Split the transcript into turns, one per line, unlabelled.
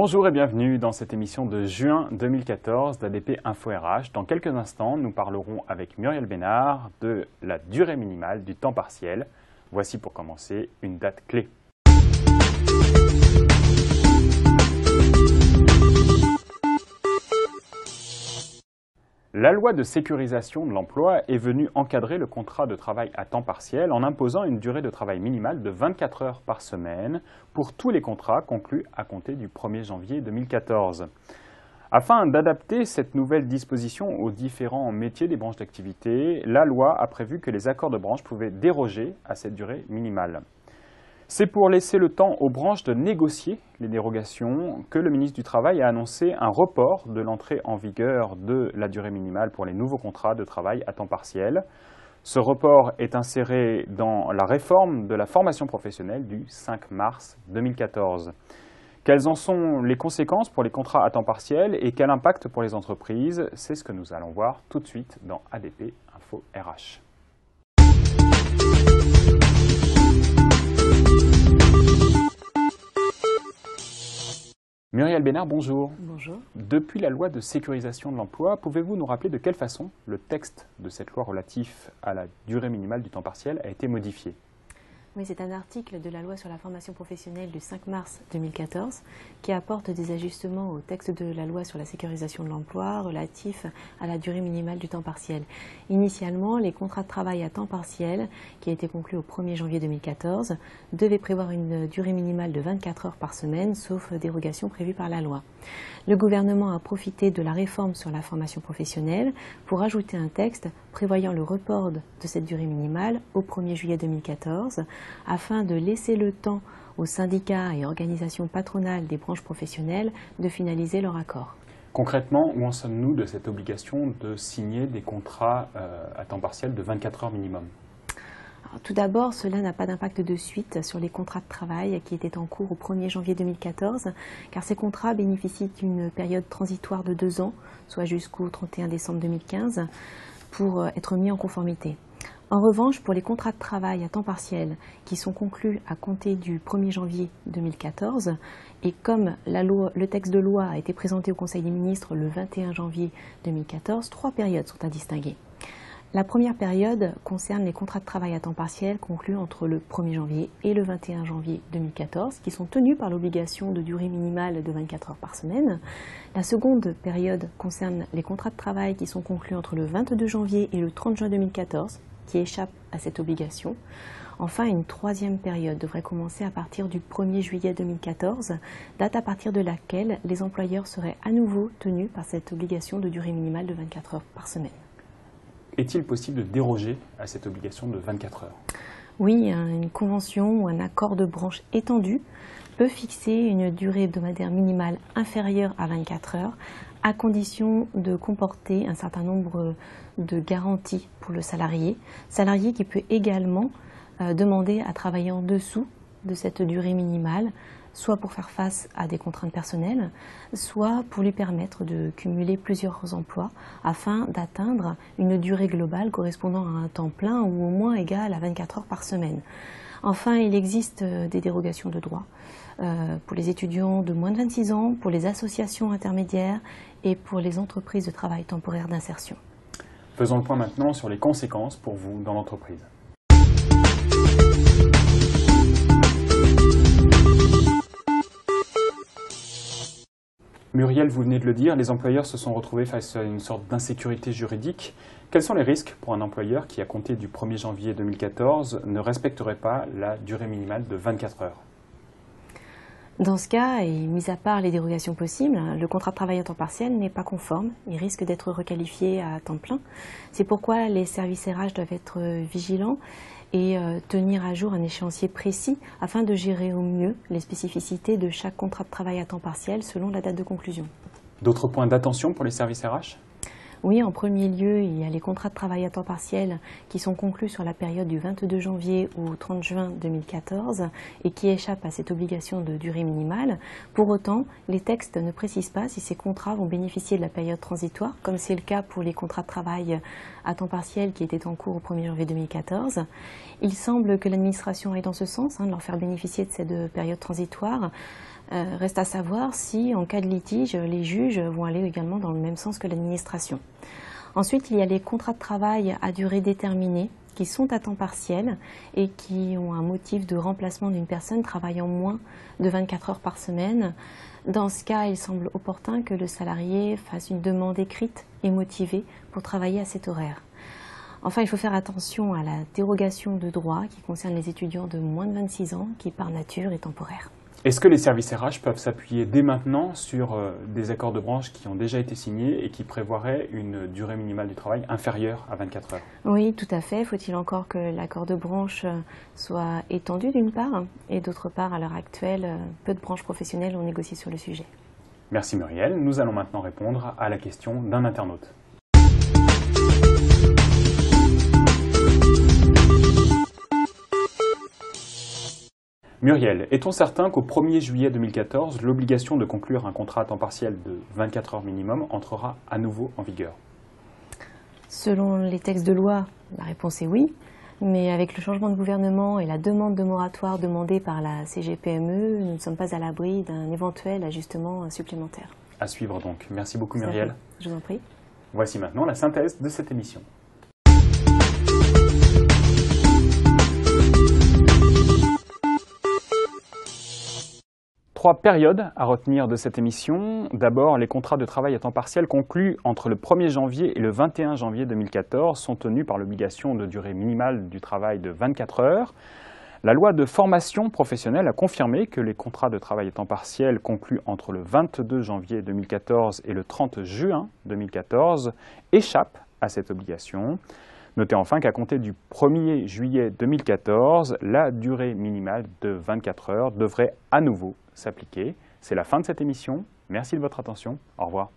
Bonjour et bienvenue dans cette émission de juin 2014 d'ADP Info RH. Dans quelques instants, nous parlerons avec Muriel Bénard de la durée minimale du temps partiel. Voici pour commencer une date clé. La loi de sécurisation de l'emploi est venue encadrer le contrat de travail à temps partiel en imposant une durée de travail minimale de 24 heures par semaine pour tous les contrats conclus à compter du 1er janvier 2014. Afin d'adapter cette nouvelle disposition aux différents métiers des branches d'activité, la loi a prévu que les accords de branche pouvaient déroger à cette durée minimale. C'est pour laisser le temps aux branches de négocier les dérogations que le ministre du Travail a annoncé un report de l'entrée en vigueur de la durée minimale pour les nouveaux contrats de travail à temps partiel. Ce report est inséré dans la réforme de la formation professionnelle du 5 mars 2014. Quelles en sont les conséquences pour les contrats à temps partiel et quel impact pour les entreprises? C'est ce que nous allons voir tout de suite dans ADP Info RH. Muriel Bénard, bonjour.
Bonjour.
Depuis la loi de sécurisation de l'emploi, pouvez-vous nous rappeler de quelle façon le texte de cette loi relatif à la durée minimale du temps partiel a été modifié?
Oui, c'est un article de la loi sur la formation professionnelle du 5 mars 2014 qui apporte des ajustements au texte de la loi sur la sécurisation de l'emploi relatif à la durée minimale du temps partiel. Initialement, les contrats de travail à temps partiel, qui a été conclu au 1er janvier 2014, devaient prévoir une durée minimale de 24 heures par semaine, sauf dérogation prévue par la loi. Le gouvernement a profité de la réforme sur la formation professionnelle pour ajouter un texte prévoyant le report de cette durée minimale au 1er juillet 2014 afin de laisser le temps aux syndicats et organisations patronales des branches professionnelles de finaliser leur accord.
Concrètement, où en sommes-nous de cette obligation de signer des contrats à temps partiel de 24 heures minimum?
Alors, tout d'abord, cela n'a pas d'impact de suite sur les contrats de travail qui étaient en cours au 1er janvier 2014, car ces contrats bénéficient d'une période transitoire de 2 ans, soit jusqu'au 31 décembre 2015, pour être mis en conformité. En revanche, pour les contrats de travail à temps partiel qui sont conclus à compter du 1er janvier 2014, et comme le texte de loi a été présenté au Conseil des ministres le 21 janvier 2014, 3 périodes sont à distinguer. La première période concerne les contrats de travail à temps partiel conclus entre le 1er janvier et le 21 janvier 2014, qui sont tenus par l'obligation de durée minimale de 24 heures par semaine. La seconde période concerne les contrats de travail qui sont conclus entre le 22 janvier et le 30 juin 2014, qui échappent à cette obligation. Enfin, une troisième période devrait commencer à partir du 1er juillet 2014, date à partir de laquelle les employeurs seraient à nouveau tenus par cette obligation de durée minimale de 24 heures par semaine.
Est-il possible de déroger à cette obligation de 24 heures?
Oui, une convention ou un accord de branche étendu peut fixer une durée hebdomadaire minimale inférieure à 24 heures, à condition de comporter un certain nombre de garanties pour le salarié qui peut également demander à travailler en dessous de cette durée minimale, soit pour faire face à des contraintes personnelles, soit pour lui permettre de cumuler plusieurs emplois afin d'atteindre une durée globale correspondant à un temps plein ou au moins égal à 24 heures par semaine. Enfin, il existe des dérogations de droit pour les étudiants de moins de 26 ans, pour les associations intermédiaires et pour les entreprises de travail temporaire d'insertion.
Faisons le point maintenant sur les conséquences pour vous dans l'entreprise. Muriel, vous venez de le dire, les employeurs se sont retrouvés face à une sorte d'insécurité juridique. Quels sont les risques pour un employeur qui, à compter du 1er janvier 2014, ne respecterait pas la durée minimale de 24 heures?
Dans ce cas, et mis à part les dérogations possibles, le contrat de travail à temps partiel n'est pas conforme. Il risque d'être requalifié à temps plein. C'est pourquoi les services RH doivent être vigilants et tenir à jour un échéancier précis afin de gérer au mieux les spécificités de chaque contrat de travail à temps partiel selon la date de conclusion.
D'autres points d'attention pour les services RH?
Oui, en premier lieu, il y a les contrats de travail à temps partiel qui sont conclus sur la période du 22 janvier au 30 juin 2014 et qui échappent à cette obligation de durée minimale. Pour autant, les textes ne précisent pas si ces contrats vont bénéficier de la période transitoire, comme c'est le cas pour les contrats de travail à temps partiel qui étaient en cours au 1er janvier 2014. Il semble que l'administration aille dans ce sens, de leur faire bénéficier de cette période transitoire. Reste à savoir si, en cas de litige, les juges vont aller également dans le même sens que l'administration. Ensuite, il y a les contrats de travail à durée déterminée qui sont à temps partiel et qui ont un motif de remplacement d'une personne travaillant moins de 24 heures par semaine. Dans ce cas, il semble opportun que le salarié fasse une demande écrite et motivée pour travailler à cet horaire. Enfin, il faut faire attention à la dérogation de droit qui concerne les étudiants de moins de 26 ans qui, par nature, est temporaire.
Est-ce que les services RH peuvent s'appuyer dès maintenant sur des accords de branche qui ont déjà été signés et qui prévoiraient une durée minimale du travail inférieure à 24 heures?
Oui, tout à fait. Faut-il encore que l'accord de branche soit étendu d'une part, et d'autre part, à l'heure actuelle, peu de branches professionnelles ont négocié sur le sujet.
Merci Muriel. Nous allons maintenant répondre à la question d'un internaute. Muriel, est-on certain qu'au 1er juillet 2014, l'obligation de conclure un contrat à temps partiel de 24 heures minimum entrera à nouveau en vigueur?
Selon les textes de loi, la réponse est oui, mais avec le changement de gouvernement et la demande de moratoire demandée par la CGPME, nous ne sommes pas à l'abri d'un éventuel ajustement supplémentaire.
À suivre donc. Merci beaucoup Muriel.
Je vous en prie.
Voici maintenant la synthèse de cette émission. Trois périodes à retenir de cette émission. D'abord, les contrats de travail à temps partiel conclus entre le 1er janvier et le 21 janvier 2014 sont tenus par l'obligation de durée minimale du travail de 24 heures. La loi de formation professionnelle a confirmé que les contrats de travail à temps partiel conclus entre le 22 janvier 2014 et le 30 juin 2014 échappent à cette obligation. Notez enfin qu'à compter du 1er juillet 2014, la durée minimale de 24 heures devrait à nouveau s'appliquer. C'est la fin de cette émission. Merci de votre attention. Au revoir.